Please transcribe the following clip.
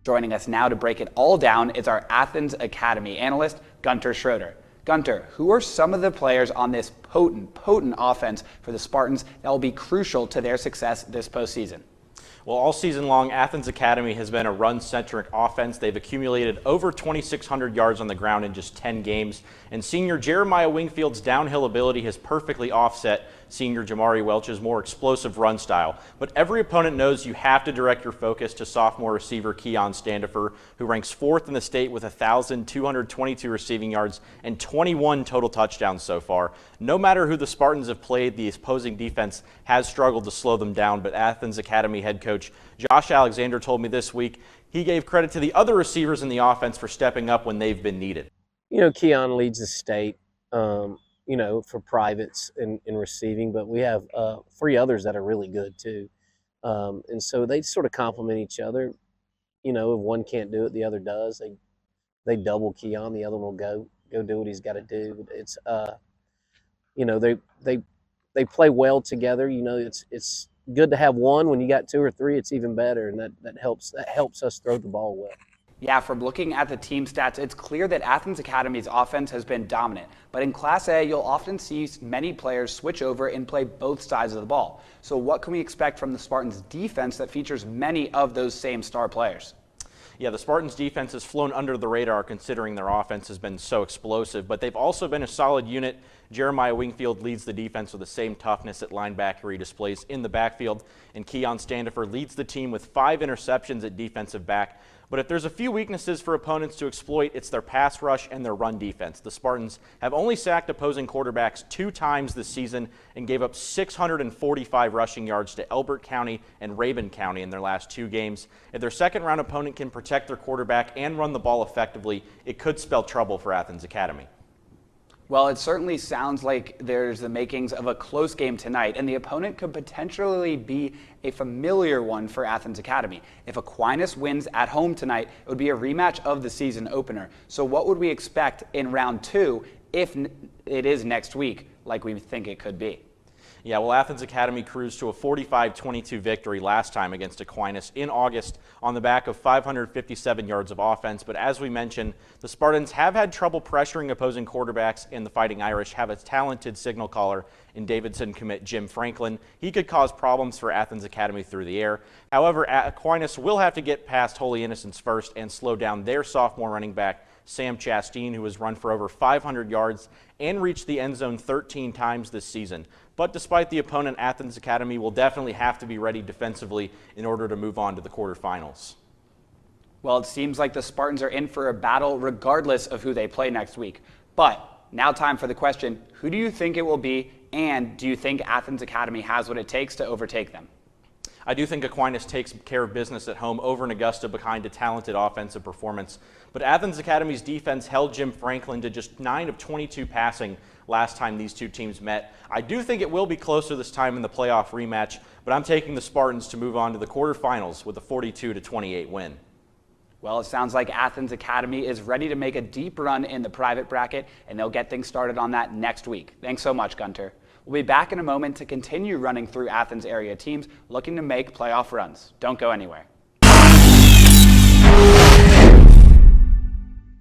Joining us now to break it all down is our Athens Academy analyst, Gunter Schroeder. Gunter, who are some of the players on this potent offense for the Spartans that will be crucial to their success this postseason? Well, all season long, Athens Academy has been a run-centric offense. They've accumulated over 2,600 yards on the ground in just 10 games. And senior Jeremiah Wingfield's downhill ability has perfectly offset senior Jamari Welch's more explosive run style. But every opponent knows you have to direct your focus to sophomore receiver Keon Standifer, who ranks 4th in the state with 1,222 receiving yards and 21 total touchdowns so far. No matter who the Spartans have played, the opposing defense has struggled to slow them down, but Athens Academy head coach Josh Alexander told me this week he gave credit to the other receivers in the offense for stepping up when they've been needed. You know, Keon leads the state, for privates in receiving, but we have 3 others that are really good too. And so they sort of complement each other. You know, if one can't do it, the other does. They double Keon, the other one will go do what he's got to do. It's they play well together. You know, it's good to have one. When you got 2 or 3, it's even better, and that helps us throw the ball well. Yeah, from looking at the team stats, it's clear that Athens Academy's offense has been dominant. But in Class A, you'll often see many players switch over and play both sides of the ball. So what can we expect from the Spartans' defense that features many of those same star players? Yeah, the Spartans' defense has flown under the radar considering their offense has been so explosive, but they've also been a solid unit. Jeremiah Wingfield leads the defense with the same toughness at linebacker he displays in the backfield, and Keon Standifer leads the team with 5 interceptions at defensive back. But if there's a few weaknesses for opponents to exploit, it's their pass rush and their run defense. The Spartans have only sacked opposing quarterbacks 2 times this season and gave up 645 rushing yards to Elbert County and Rabun County in their last 2 games. If their second-round opponent can protect their quarterback and run the ball effectively, it could spell trouble for Athens Academy. Well, it certainly sounds like there's the makings of a close game tonight, and the opponent could potentially be a familiar one for Athens Academy. If Aquinas wins at home tonight, it would be a rematch of the season opener. So what would we expect in round 2 if it is next week, like we think it could be? Yeah, well, Athens Academy cruised to a 45-22 victory last time against Aquinas in August on the back of 557 yards of offense. But as we mentioned, the Spartans have had trouble pressuring opposing quarterbacks, and the Fighting Irish have a talented signal caller in Davidson commit Jim Franklin. He could cause problems for Athens Academy through the air. However, Aquinas will have to get past Holy Innocents first and slow down their sophomore running back, Sam Chasteen, who has run for over 500 yards and reached the end zone 13 times this season. But despite the opponent, Athens Academy will definitely have to be ready defensively in order to move on to the quarterfinals. Well, it seems like the Spartans are in for a battle regardless of who they play next week. But now time for the question, who do you think it will be, and do you think Athens Academy has what it takes to overtake them? I do think Aquinas takes care of business at home over in Augusta behind a talented offensive performance. But Athens Academy's defense held Jim Franklin to just 9 of 22 passing last time these 2 teams met. I do think it will be closer this time in the playoff rematch, but I'm taking the Spartans to move on to the quarterfinals with a 42-28 win. Well, it sounds like Athens Academy is ready to make a deep run in the private bracket, and they'll get things started on that next week. Thanks so much, Gunter. We'll be back in a moment to continue running through Athens area teams looking to make playoff runs. Don't go anywhere.